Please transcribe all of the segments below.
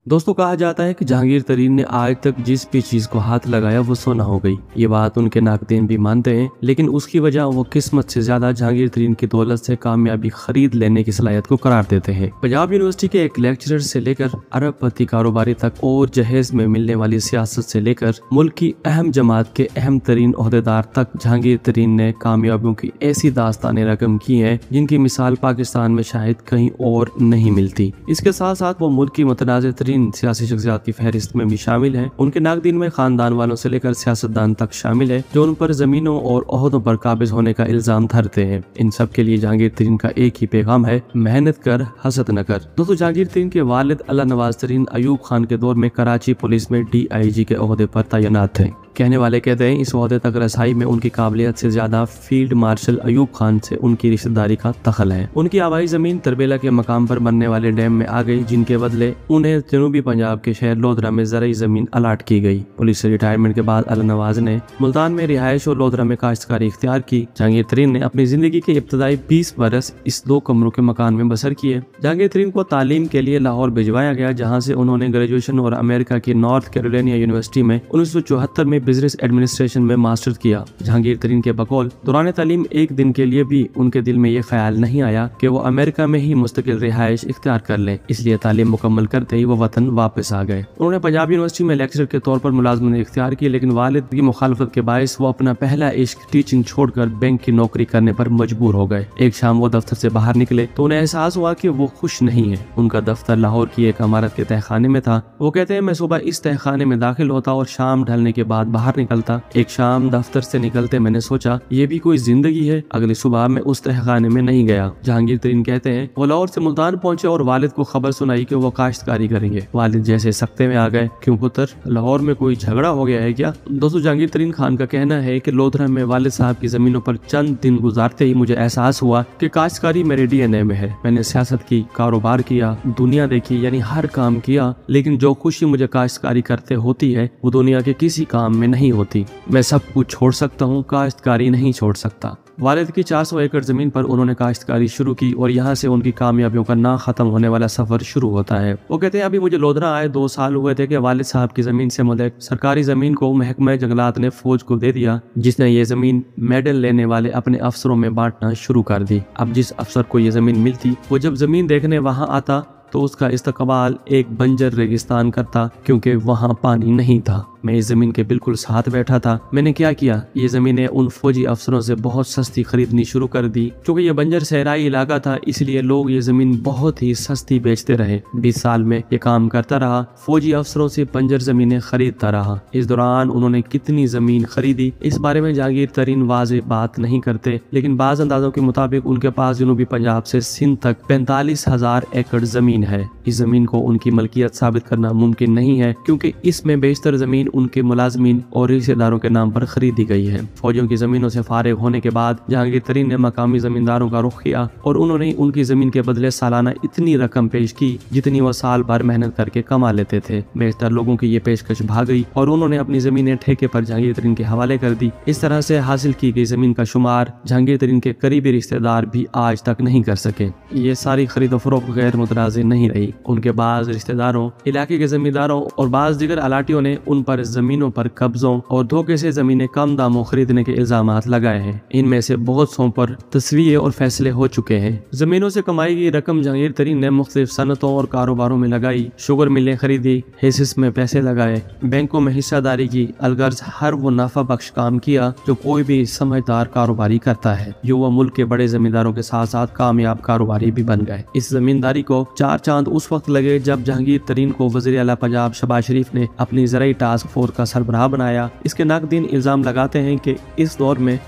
दोस्तों, कहा जाता है कि जहांगीर तरीन ने आज तक जिस भी चीज को हाथ लगाया वो सोना हो गई। ये बात उनके नाकदीन भी मानते हैं, लेकिन उसकी वजह वो किस्मत से ज्यादा जहांगीर तरीन की दौलत से कामयाबी खरीद लेने की सलाहियत को करार देते हैं। पंजाब यूनिवर्सिटी के एक लेक्चरर से लेकर अरबपति कारोबारी तक और जहेज में मिलने वाली सियासत से लेकर मुल्क की अहम जमात के अहम तरीन ओहदेदार तक जहांगीर तरीन ने कामयाबियों की ऐसी दास्तानें रकम की है जिनकी मिसाल पाकिस्तान में शायद कहीं और नहीं मिलती। इसके साथ साथ वो मुल्क की मुतनाज़ तरीन सियासी शख्सियत की फहरिस्त में भी शामिल है। उनके नाकदीन में खानदान वालों से लेकर सियासतदान तक शामिल है जो उन पर जमीनों और ओहदों पर काबिज होने का इल्जाम धरते हैं। इन सब के लिए जहांगीर तरीन का एक ही पैगाम है, मेहनत कर, हसद न कर। दोस्तों, जहांगीर तरीन के वालिद अल्लाह नवाज तरीन अयूब खान के दौर में कराची पुलिस में DIG के ओहदे पर तैनात थे। कहने वाले कहते हैं इस ओहदे तक रसाई में उनकी काबिलियत से ज्यादा फील्ड मार्शल अयूब खान से उनकी रिश्तेदारी का दखल है। उनकी आबाई जमीन तरबेला के मकाम पर बनने वाले डैम में आ गई, जिनके बदले उन्हें जनूबी पंजाब के शहर लोधरा में ज़राई जमीन अलाट की गई। पुलिस से रिटायरमेंट के बाद अल्लाह नवाज ने मुल्तान में रिहायश और लोधरा में काश्तकारी इख्तियार की। जहांगीर तरीन ने अपनी जिंदगी के इब्तदाई 20 बरस इस 2 कमरों के मकान में बसर किए। जहांगीर तरीन को तालीम के लिए लाहौर भिजवाया गया, जहाँ से उन्होंने ग्रेजुएशन और अमेरिका की नॉर्थ कैरोलिना यूनिवर्सिटी में 1974 में बिजनेस एडमिनिस्ट्रेशन में मास्टर्स किया। जहांगीर तरीन के बकौल दौरान तालीम एक दिन के लिए भी उनके दिल में ये ख्याल नहीं आया कि वो अमेरिका में ही मुस्तकिल रिहाइश इख्तियार कर लें, इसलिए तालीम मुकम्मल करते ही वो वतन वापस आ गए। उन्होंने पंजाब यूनिवर्सिटी में लेक्चरर के तौर पर मुलाजमत इख्तियार की, लेकिन वालिद की मुखालफत के बायस वो अपना पहला इश्क टीचिंग छोड़कर बैंक की नौकरी करने पर मजबूर हो गए। एक शाम वो दफ्तर से बाहर निकले तो उन्हें एहसास हुआ कि वो खुश नहीं है। उनका दफ्तर लाहौर की एक इमारत के तहखाने में था। वो कहते हैं, मैं सुबह इस तहखाने में दाखिल होता और शाम ढलने के बाद बाहर निकलता। एक शाम दफ्तर से निकलते मैंने सोचा ये भी कोई जिंदगी है। अगली सुबह मैं उस तहखाने में नहीं गया। जहांगीर तरीन कहते हैं वो लाहौर से मुल्तान पहुंचे और वालिद को खबर सुनाई कि वो काश्तकारी करेंगे। वालिद जैसे सख्ते में आ गए, क्यों पुत्र, लाहौर में कोई झगड़ा हो गया है क्या? दोस्तों, जहांगीर तरीन खान का कहना है कि लोधरा में वालिद साहब की जमीनों पर चंद दिन गुजारते ही मुझे एहसास हुआ कि काश्तकारी मेरे DNA में है। मैंने सियासत की, कारोबार किया, दुनिया देखी, यानी हर काम किया, लेकिन जो खुशी मुझे काश्तकारी करते होती है वो दुनिया के किसी काम में नहीं होती। मैं सब कुछ छोड़ सकता हूँ, काश्तकारी नहीं छोड़ सकता। वालिद की 400 एकड़ जमीन पर उन्होंने काश्तकारी शुरू की और यहाँ से उनकी कामयाबियों का ना खत्म होने वाला सफर शुरू होता है। वो कहते हैं, अभी मुझे लोधरा आए 2 साल हुए थे कि वालिद साहब की जमीन से मुझे सरकारी जमीन को महकमा जंगलात ने फौज को दे दिया, जिसने ये जमीन मेडल लेने वाले अपने अफसरों में बांटना शुरू कर दी। अब जिस अफसर को ये जमीन मिलती वो जब जमीन देखने वहाँ आता तो उसका इस्तकबाल एक बंजर रेगिस्तान करता, क्योंकि वहाँ पानी नहीं था। मैं इस जमीन के बिल्कुल साथ बैठा था। मैंने क्या किया, ये जमीनें उन फौजी अफसरों से बहुत सस्ती खरीदनी शुरू कर दी। क्योंकि ये बंजर सहराई इलाका था, इसलिए लोग ये जमीन बहुत ही सस्ती बेचते रहे। 20 साल में ये काम करता रहा, फौजी अफसरों से बंजर जमीनें खरीदता रहा। इस दौरान उन्होंने कितनी जमीन खरीदी इस बारे में जहांगीर तरीन वाज़ेह बात नहीं करते, लेकिन बाज़ अंदाजों के मुताबिक उनके पास जनूबी पंजाब से सिंध तक 45,000 एकड़ जमीन है। इस जमीन को उनकी मलकियत साबित करना मुमकिन नहीं है, क्योंकि इसमें बेशतर जमीन उनके मुलाजमीन और रिश्तेदारों के नाम पर खरीदी गई है। फौजियों की जमीनों से फारिग होने के बाद जहांगीर तरीन ने मकामी जमींदारों का रुख किया और उन्होंने उनकी जमीन के बदले सालाना इतनी रकम पेश की जितनी वो साल भर मेहनत करके कमा लेते थे। बेशतर लोगों की ये पेशकश भाग गई और उन्होंने अपनी जमीनें ठेके पर जहांगीर तरीन के हवाले कर दी। इस तरह से हासिल की गई जमीन का शुमार जहांगीर तरीन के करीबी रिश्तेदार भी आज तक नहीं कर सके। ये सारी खरीदो फरोख्त गैर मुतनाज़ नहीं रही। उनके बाज रिश्तेदारों, इलाके के जमींदारों और बाज दीगर अलाटियों ने उन पर जमीनों पर कब्जों और धोखे से जमीनें कम दामों खरीदने के इल्जामात लगाए हैं। इनमें से बहुत सौ पर तस्वीरें और फैसले हो चुके हैं। जमीनों से कमाई गई रकम जहांगीर तरीन ने मुख्तलिफ सनतों और कारोबारों में लगाई। शुगर मिलें खरीदी, हिस्स में पैसे लगाए, बैंकों में हिस्सेदारी की, अलगर्ज हर वो नाफा बख्श काम किया जो कोई भी समझदार कारोबारी करता है। युवा मुल्क के बड़े जमींदारों के साथ साथ कामयाब कारोबारी भी बन गए। इस जमींदारी को 4 चांद उस वक्त लगे जब जहांगीर तरीन को वज़ीर आला पंजाब शहबाज शरीफ ने अपनी ज़राई टास्क फोर्स का सरबराह बनाया। इसके नाकदीन इल्जाम लगाते हैं कि इस दौर में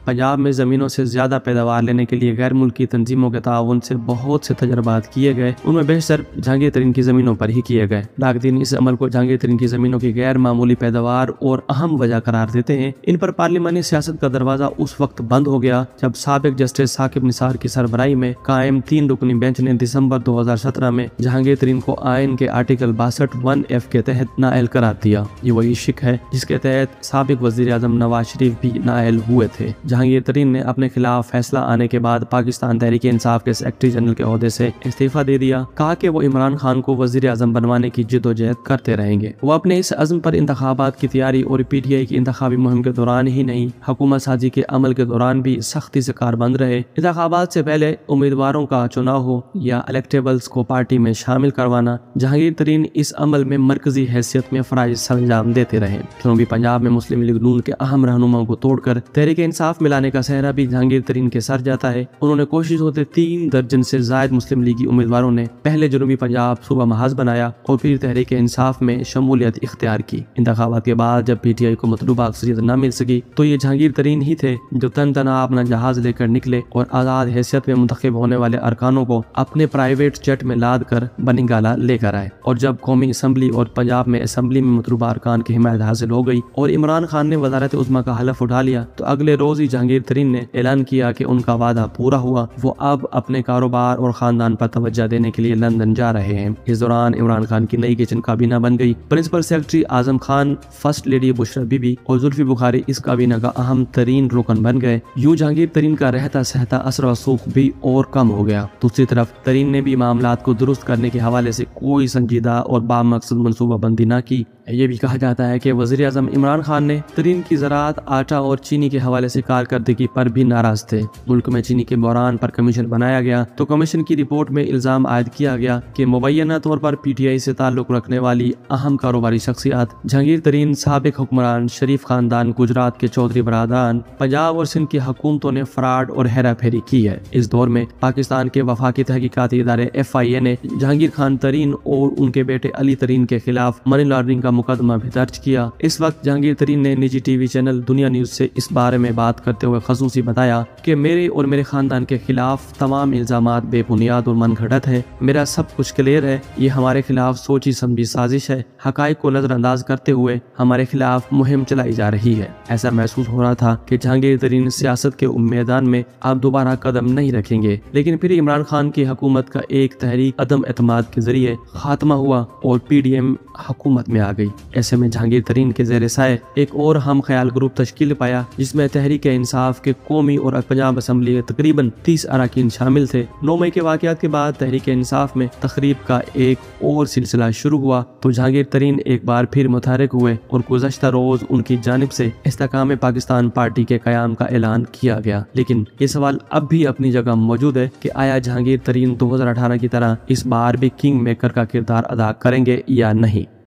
पंजाब में ज़मीनों से ज़्यादा पैदावार लेने के लिए गैर मुल्की तंजीमों के ताउन से बहुत से तजर्बात किए गए, उनमें बेशतर जहांगीर तरीन की ज़मीनों पर ही किए गए। नाकदीन इस अमल को जहांगीर तरीन की ज़मीनों की गैर मामूली पैदावार और अहम वजह करार देते हैं। इन पर पार्लिमानी सियासत का दरवाज़ा उस वक्त बंद हो गया जब साबिक जस्टिस साकिब निसार की सरबराही में कायम 3 रुकनी बेंच ने दिसंबर 2017 में जहांगीर तरीन को आइन के आर्टिकल 62(1)(f) के तहत नाअहल करार दिया। ये वही शिक है जिसके तहत साबिक वज़ीर आज़म नवाज शरीफ भी नाअहल हुए थे। जहांगीर तरीन ने अपने खिलाफ फैसला आने के बाद पाकिस्तान तहरीक इंसाफ के सेक्रेटरी जनरल के ओहदे से इस्तीफा दे दिया। कहा कि वो इमरान खान को वजीर आजम बनवाने की जिद्दोजहद करते रहेंगे। वो अपने इस अज़्म पर इंतखाबात की तैयारी और PTI की इंतखाबी मुहिम के दौरान ही नहीं, हुकूमत साजी के अमल के दौरान भी सख्ती से कारबंद रहे। इंतखाबात से पहले उम्मीदवारों का चुनाव हो या इलेक्टेबल्स को पार्टी में शामिल करवाना, जहांगीर तरीन इस अमल में मरकजी हैसियत में फराइज सरंजाम देते रहे। जनूबी पंजाब में मुस्लिम लीग नून के अहम रहनुमाओं को तोड़कर तहरीक इंसाफ मिलाने का सहरा भी जहांगीर तरीन के सर जाता है। उन्होंने कोशिश होते 3 दर्जन से जायद मुस्लिम लीगी उम्मीदवारों ने पहले जनूबी पंजाब सूबा महाज बनाया और फिर तहरीक इंसाफ में शमूलियत इख्तियार की। इंतखाबात के बाद जब PTI को मतलूबा अक्सरियत न मिल सकी तो ये जहांगीर तरीन ही थे जो तन तना अपना जहाज लेकर निकले और आज़ाद हैसियत में मुंतखब होने वाले अरकानों को अपने प्राइवेट जेट में लाद कर बनिंगाला लेकर आए। और जब कौमी असम्बली और पंजाब में असम्बली में मतलूबा अरकान की हिमायत हासिल हो गई और इमरान खान ने वज़ारत उज़्मा का हलफ उठा लिया तो अगले रोज ही जहांगीर तरीन ने ऐलान किया कि उनका वादा पूरा हुआ, वो अब अपने कारोबार और खानदान पर तवज्जो देने के लिए लंदन जा रहे हैं। इस दौरान इमरान खान की नई किचन काबीना बन गई। Principal secretary Azam Khan, first lady Bushra Bibi और जुल्फी बुखारी इस काबीना का अहम तरीन रुकन बन गए। यूं जहांगीर तरीन का रहता सहता असर व सूख भी और कम हो गया। दूसरी तरफ तरीन ने भी मामलात को दुरुस्त करने के हवाले से कोई संजीदा और बामकसद मनसूबाबंदी न की। ये भी कहा जाता है कि वज़ीर आज़म इमरान खान ने तरीन की ज़राअत, आटा और चीनी के हवाले से कारकर्दगी पर भी नाराज थे। मुल्क में चीनी के बहरान पर कमीशन बनाया गया तो कमीशन की रिपोर्ट में इल्जाम आयद किया गया कि मुबैना तौर पर PTI से ताल्लुक रखने वाली अहम कारोबारी शख्सियात जहांगीर तरीन, साबिक हुक्मरान, शरीफ खानदान, गुजरात के चौधरी बरादरान, पंजाब और सिंध की हुकूमतों ने फ्रॉड और हेरा फेरी की है। इस दौर में पाकिस्तान के वफाकी तहकीकाती इदारे FIA ने जहांगीर खान तरीन और उनके बेटे अली तरीन के खिलाफ मनी लॉन्ड्रिंग का मुकदमा भी दर्ज किया। इस वक्त जहांगीर तरीन ने निजी TV चैनल दुनिया न्यूज से इस बारे में बात करते हुए खसूसी बताया कि मेरे और मेरे खानदान के खिलाफ तमाम इल्जामात बेबुनियाद और मनगढ़ंत है। मेरा सब कुछ क्लियर है। ये हमारे खिलाफ सोची समझी साजिश है। हकाइक को नजरअंदाज करते हुए हमारे खिलाफ मुहिम चलाई जा रही है। ऐसा महसूस हो रहा था कि जहांगीर तरीन सियासत के मैदान में अब दोबारा कदम नहीं रखेंगे। लेकिन फिर इमरान खान की हुकूमत का एक तहरीक अदम एतमाद के जरिए खात्मा हुआ और PDM हुकूमत में आ गई। ऐसे में जहांगीर तरीन के ज़ेर साए एक और हम ख्याल ग्रुप तश्कील पाया जिसमें तहरीक इंसाफ के कौमी और पंजाब असम्बली के तकरीबन 30 अरकान शामिल थे। 9 मई के वाक़यात के बाद तहरीक इंसाफ में तकरीब का एक और सिलसिला शुरू हुआ तो जहांगीर तरीन एक बार फिर मुतहरिक हुए और गुज़श्ता रोज उनकी जानिब से इस्तेकाम पाकिस्तान पार्टी के क़याम का ऐलान किया गया। लेकिन ये सवाल अब भी अपनी जगह मौजूद है कि आया जहांगीर तरीन 2018 की तरह इस बार भी किंग मेकर का किरदार अदा करेंगे या नहीं।